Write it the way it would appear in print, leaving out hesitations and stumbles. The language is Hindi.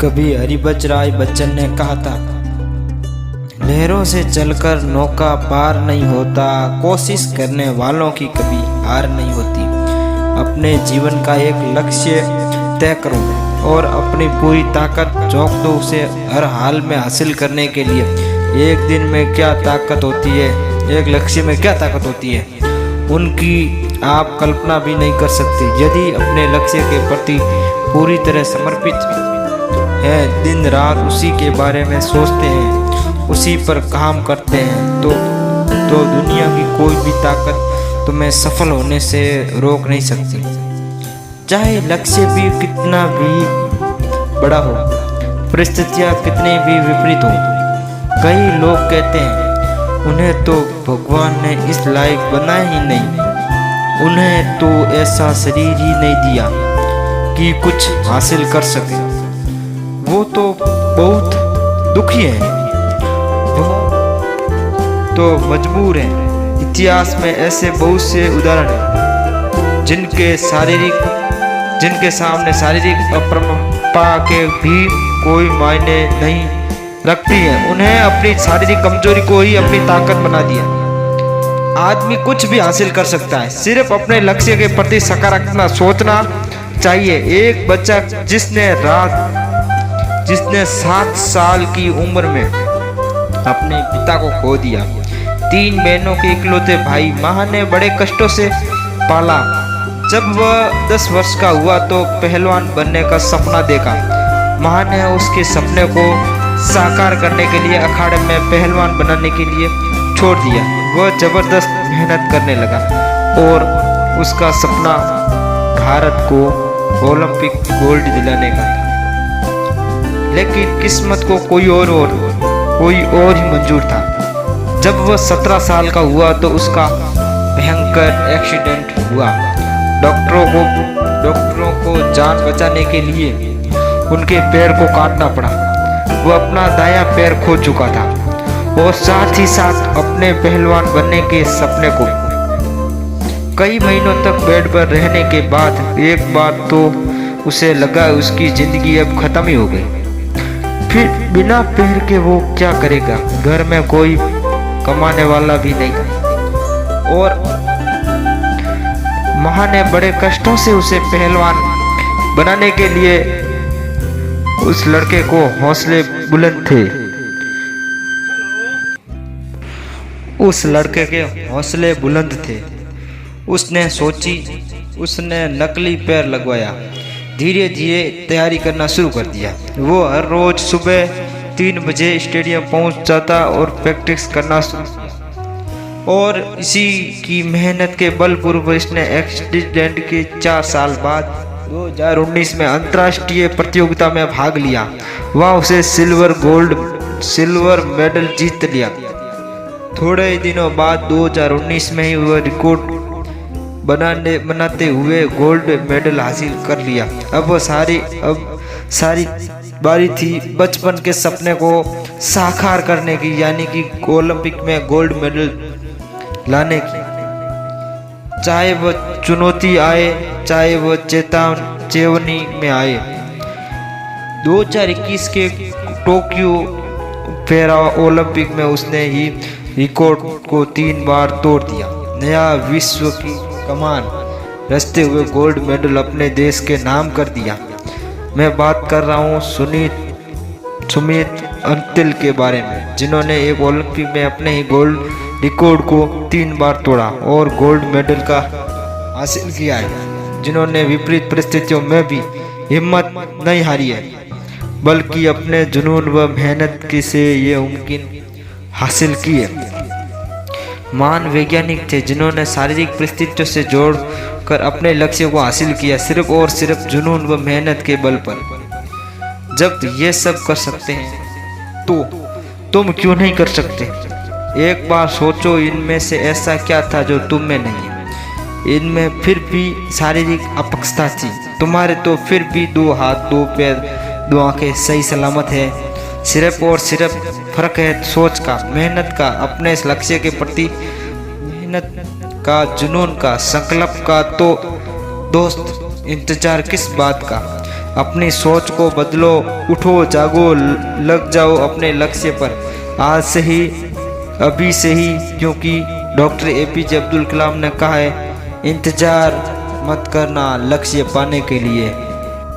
कभी हरिवंश राय बच्चन ने कहा था, लहरों से चलकर नौका पार नहीं होता, कोशिश करने वालों की कभी हार नहीं होती। अपने जीवन का एक लक्ष्य तय करो और अपनी पूरी ताकत झोंक दो उसे हर हाल में हासिल करने के लिए। एक दिन में क्या ताकत होती है, एक लक्ष्य में क्या ताकत होती है, उनकी आप कल्पना भी नहीं कर सकते। यदि अपने लक्ष्य के प्रति पूरी तरह समर्पित है, दिन रात उसी के बारे में सोचते हैं, उसी पर काम करते हैं, तो दुनिया की कोई भी ताकत तुम्हें सफल होने से रोक नहीं सकती, चाहे लक्ष्य भी कितना भी बड़ा हो, परिस्थितियां कितनी भी विपरीत हो। कई लोग कहते हैं उन्हें तो भगवान ने इस लायक बनाया ही नहीं, उन्हें तो ऐसा शरीर ही नहीं दिया कि कुछ हासिल कर सके, वो तो बहुत दुखी है, वो तो मजबूर है। इतिहास में ऐसे बहुत से उदाहरण हैं जिनके सामने शारीरिक अप्रमता के भी कोई मायने नहीं रखती है। उन्हें अपनी शारीरिक कमजोरी को ही अपनी ताकत बना दिया। आदमी कुछ भी हासिल कर सकता है, सिर्फ अपने लक्ष्य के प्रति सकारात्मक सोचना चाहिए। एक बच्चा जिसने 7 साल की उम्र में अपने पिता को खो दिया, 3 बहनों के इकलौते भाई, माँ ने बड़े कष्टों से पाला। जब वह 10 वर्ष का हुआ तो पहलवान बनने का सपना देखा। माँ ने उसके सपने को साकार करने के लिए अखाड़े में पहलवान बनाने के लिए छोड़ दिया। वह जबरदस्त मेहनत करने लगा और उसका सपना भारत को ओलंपिक गोल्ड दिलाने का था। लेकिन किस्मत को कोई और ही मंजूर था। जब वह 17 साल का हुआ तो उसका भयंकर एक्सीडेंट हुआ। डॉक्टरों को जान बचाने के लिए उनके पैर को काटना पड़ा। वह अपना दायां पैर खो चुका था और साथ ही साथ अपने पहलवान बनने के सपने को। कई महीनों तक बेड पर रहने के बाद एक बार तो उसे लगा उसकी जिंदगी अब खत्म ही हो गई। फिर बिना पैर के वो क्या करेगा? घर में कोई कमाने वाला भी नहीं था और माँ ने बड़े कष्टों से उसे पहलवान बनाने के लिए उस लड़के को हौसले बुलंद थे। उस लड़के के हौसले बुलंद थे। उसने सोची, उसने नकली पैर लगवाया, धीरे धीरे तैयारी करना शुरू कर दिया। वो हर रोज सुबह 3 बजे स्टेडियम पहुंच जाता और प्रैक्टिस करना, और इसी की मेहनत के बलपूर्वक इसने एक्सीडेंट के 4 साल बाद 2019 में अंतर्राष्ट्रीय प्रतियोगिता में भाग लिया। वह उसे सिल्वर मेडल जीत लिया। थोड़े दिनों बाद 2019 में ही वह रिकॉर्ड बनाते हुए गोल्ड मेडल हासिल कर लिया। अब सारी बारी थी बचपन के सपने को साकार करने की, यानी कि ओलंपिक में गोल्ड मेडल लाने की। चाहे वह चुनौती आए, चाहे वह चेतावनी में आए। 2021 के टोक्यो पैरा ओलंपिक में उसने ही रिकॉर्ड को 3 बार तोड़ दिया। नया विश्व की कमान रचते हुए गोल्ड मेडल अपने देश के नाम कर दिया। मैं बात कर रहा हूँ सुमित अंतिल के बारे में, जिन्होंने एक ओलंपिक में अपने ही गोल्ड रिकॉर्ड को 3 बार तोड़ा और गोल्ड मेडल का हासिल किया है। जिन्होंने विपरीत परिस्थितियों में भी हिम्मत नहीं हारी है, बल्कि अपने जुनून व मेहनत से ये मुमकिन हासिल किए। महान वैज्ञानिक थे जिन्होंने शारीरिक परिस्थितियों से जोड़कर अपने लक्ष्य को हासिल किया, सिर्फ और सिर्फ जुनून व मेहनत के बल पर। जब ये सब कर सकते हैं तो तुम क्यों नहीं कर सकते? एक बार सोचो, इनमें से ऐसा क्या था जो तुम में नहीं है? इनमें फिर भी शारीरिक अपक्षता थी, तुम्हारे तो फिर भी 2 हाथ 2 पैर 2 आंखें सही सलामत है। सिर्फ और सिर्फ फर्क है सोच का, मेहनत का, अपने इस लक्ष्य के प्रति मेहनत का, जुनून का, संकल्प का। तो दोस्त इंतजार किस बात का? अपनी सोच को बदलो, उठो जागो, लग जाओ अपने लक्ष्य पर आज से ही, अभी से ही, क्योंकि डॉक्टर एपीजे अब्दुल कलाम ने कहा है, इंतजार मत करना लक्ष्य पाने के लिए।